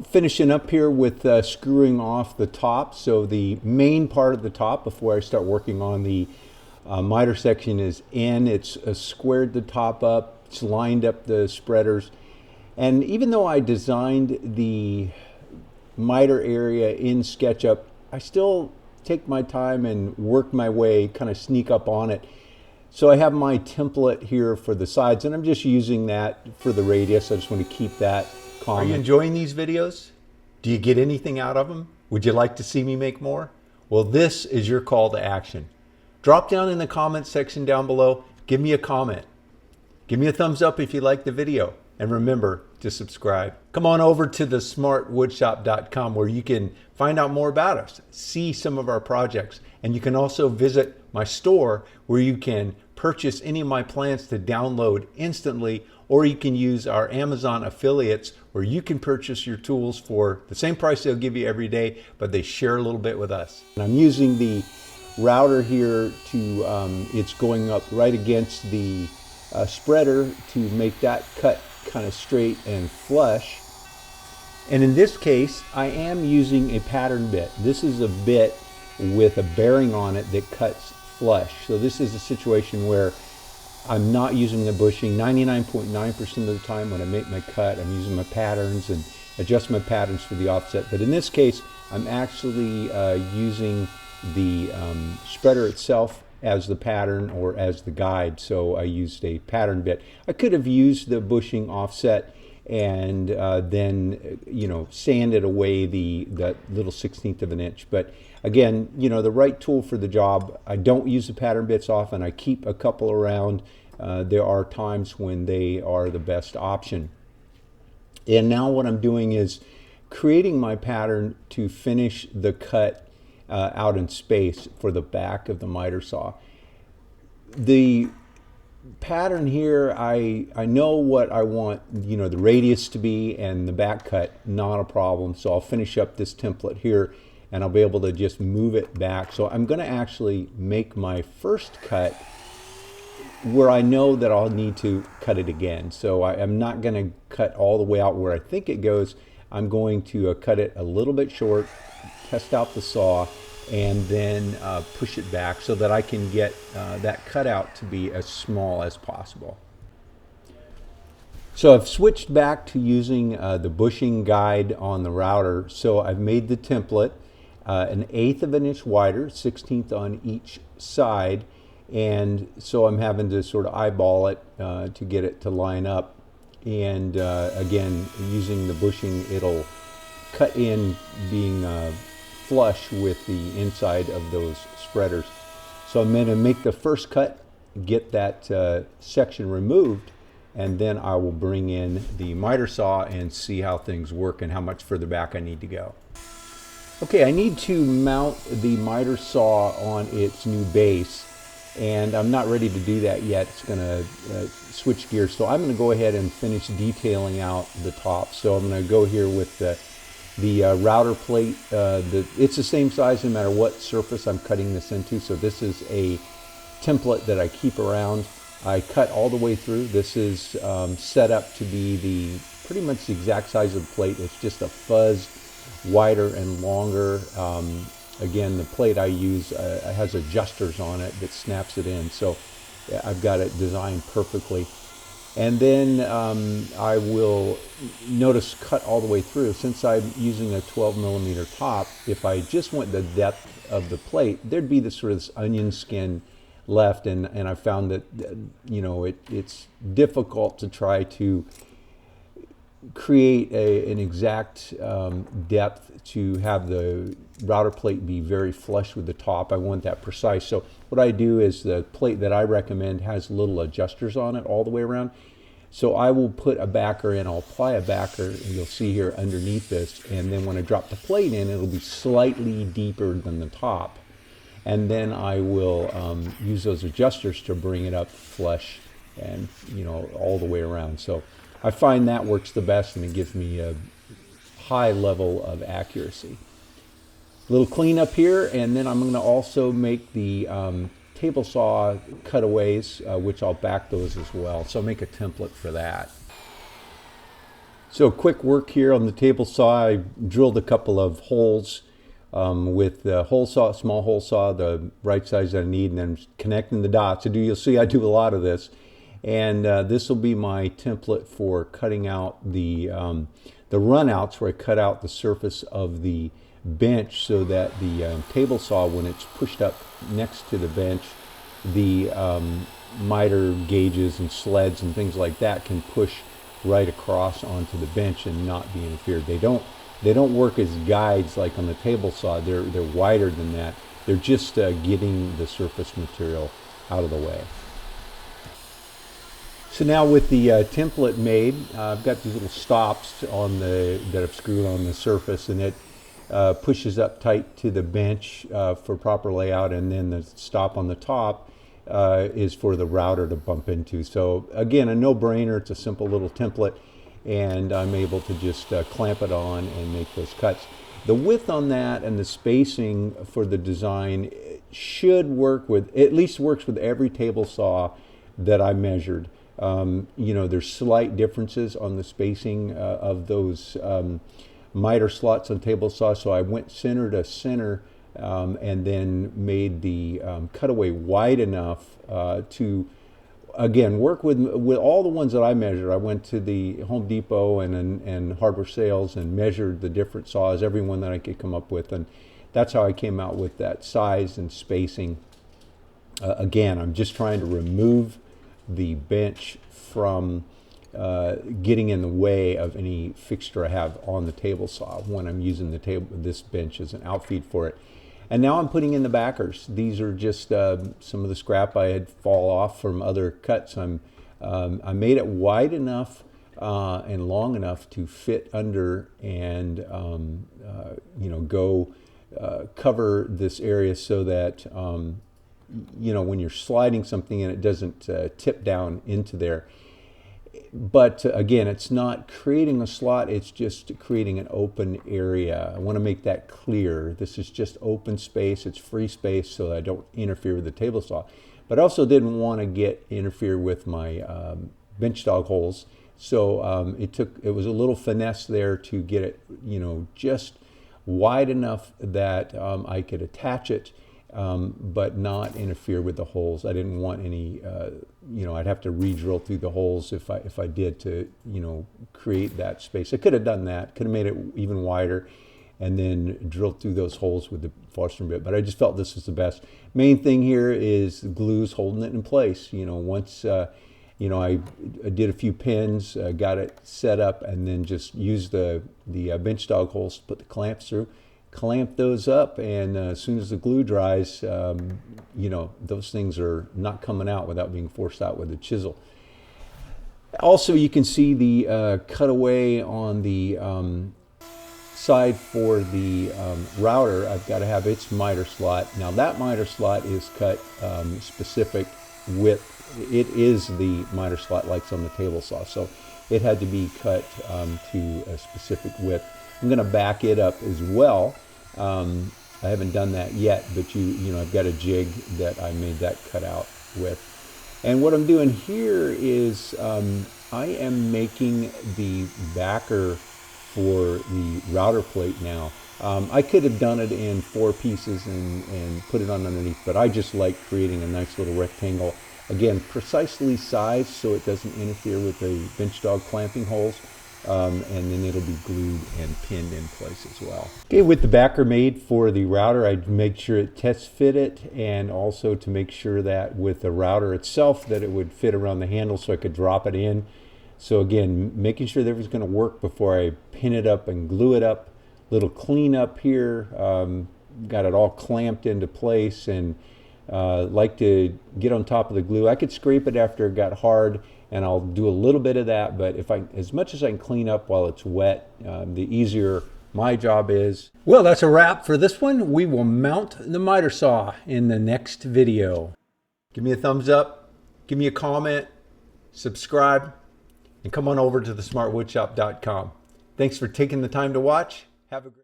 Finishing up here with screwing off the top. So the main part of the top before I start working on the miter section is in. It's squared the top up, it's lined up the spreaders. And even though I designed the miter area in SketchUp, I still take my time and work my way, kind of sneak up on it. So I have my template here for the sides, and I'm just using that for the radius. I just want to keep that common. Are you enjoying these videos? Do you get anything out of them? Would you like to see me make more? Well, this is your call to action. Drop down in the comments section down below. Give me a comment. Give me a thumbs up if you like the video. And remember to subscribe. Come on over to thesmartwoodshop.com where you can find out more about us, see some of our projects, and you can also visit my store where you can purchase any of my plans to download instantly, or you can use our Amazon affiliates where you can purchase your tools for the same price they'll give you every day, but they share a little bit with us. And I'm using the router here to, it's going up right against the spreader to make that cut kind of straight and flush. And in this case, I am using a pattern bit. This is a bit with a bearing on it that cuts flush. So this is a situation where I'm not using the bushing. 99.9% of the time when I make my cut, I'm using my patterns and adjust my patterns for the offset. But in this case, I'm actually using the spreader itself as the pattern or as the guide. So I used a pattern bit. I could have used the bushing offset and then, you know, sanded away that little 1/16 of an inch. But again, you know, the right tool for the job. I don't use the pattern bits often. I keep a couple around. There are times when they are the best option. And now what I'm doing is creating my pattern to finish the cut out in space for the back of the miter saw. The pattern here, I know what I want, you know, the radius to be, and the back cut, not a problem. So I'll finish up this template here and I'll be able to just move it back. So I'm going to actually make my first cut where I know that I'll need to cut it again. So I'm not going to cut all the way out where I think it goes. I'm going to cut it a little bit short, test out the saw, and then push it back so that I can get that cutout to be as small as possible. So I've switched back to using the bushing guide on the router. So I've made the template 1/8 of an inch wider, 1/16 on each side, and so I'm having to sort of eyeball it to get it to line up. And again, using the bushing, it'll cut in being flush with the inside of those spreaders. So I'm going to make the first cut, get that section removed, and then I will bring in the miter saw and see how things work and how much further back I need to go. Okay, I need to mount the miter saw on its new base, and I'm not ready to do that yet. It's going to switch gears, so I'm going to go ahead and finish detailing out the top. So I'm going to go here with the router plate. It's the same size no matter what surface I'm cutting this into. So this is a template that I keep around. I cut all the way through. This is set up to be pretty much the exact size of the plate. It's just a fuzz wider and longer. Again, the plate I use has adjusters on it that snaps it in. So I've got it designed perfectly. And then I will, notice, cut all the way through. Since I'm using a 12mm top, if I just went the depth of the plate, there'd be this sort of this onion skin left. And I found that, you know, it's difficult to try to create an exact depth to have the router plate be very flush with the top. I want that precise. So what I do is the plate that I recommend has little adjusters on it all the way around. So I will put a backer in, I'll apply a backer, and you'll see here underneath this, and then when I drop the plate in, it'll be slightly deeper than the top. And then I will use those adjusters to bring it up flush and, you know, all the way around. So I find that works the best, and it gives me a high level of accuracy. A little cleanup here, and then I'm going to also make the table saw cutaways, which I'll back those as well. So I'll make a template for that. So quick work here on the table saw. I drilled a couple of holes with the hole saw, small hole saw, the right size that I need, and then connecting the dots. You'll see I do a lot of this. And this will be my template for cutting out the runouts, where I cut out the surface of the bench so that the table saw, when it's pushed up next to the bench, the miter gauges and sleds and things like that can push right across onto the bench and not be interfered. They don't work as guides like on the table saw. They're wider than that. They're just getting the surface material out of the way. So now with the template made, I've got these little stops on that I've screwed on the surface, and it pushes up tight to the bench for proper layout, and then the stop on the top is for the router to bump into. So again, a no-brainer. It's a simple little template, and I'm able to just clamp it on and make those cuts. The width on that and the spacing for the design should work with, at least works with every table saw that I measured. There's slight differences on the spacing of those miter slots on table saw, so I went center to center and then made the cutaway wide enough to, again, work with all the ones that I measured. I went to the Home Depot and hardware sales and measured the different saws, every one that I could come up with, and that's how I came out with that size and spacing. Again, I'm just trying to remove the bench from getting in the way of any fixture I have on the table saw when I'm using this bench as an outfeed for it. And now I'm putting in the backers. These are just some of the scrap I had fall off from other cuts. I made it wide enough and long enough to fit under and go cover this area so that when you're sliding something in, it doesn't tip down into there. But again, it's not creating a slot, it's just creating an open area. I want to make that clear. This is just open space, it's free space, so that I don't interfere with the table saw. But I also didn't want to interfere with my bench dog holes. So it was a little finesse there to get it, just wide enough that I could attach it, but not interfere with the holes. I didn't want any, I'd have to re-drill through the holes if I did to, create that space. I could have done that, could have made it even wider and then drilled through those holes with the Forstner bit, but I just felt this was the best. Main thing here is the glue's holding it in place. Once, I did a few pins, got it set up, and then just used the bench dog holes to put the clamps through. Clamp those up, and as soon as the glue dries, those things are not coming out without being forced out with a chisel. Also, you can see the cutaway on the side for the router. I've got to have its miter slot. Now that miter slot is cut specific width. It is the miter slot like on the table saw, so it had to be cut to a specific width. I'm going to back it up as well. I haven't done that yet, but I've got a jig that I made that cut out with. And what I'm doing here is I am making the backer for the router plate now. I could have done it in 4 pieces and put it on underneath, but I just like creating a nice little rectangle. Again, precisely sized so it doesn't interfere with the bench dog clamping holes. And then it'll be glued and pinned in place as well. Okay, with the backer made for the router, I make sure it test fit it, and also to make sure that with the router itself that it would fit around the handle so I could drop it in. So again, making sure that everything's going to work before I pin it up and glue it up. Little clean up here, got it all clamped into place, and like to get on top of the glue. I could scrape it after it got hard, and I'll do a little bit of that, but as much as I can clean up while it's wet, the easier my job is. Well, that's a wrap for this one. We will mount the miter saw in the next video. Give me a thumbs up, give me a comment, subscribe, and come on over to thesmartwoodshop.com. Thanks for taking the time to watch. Have a great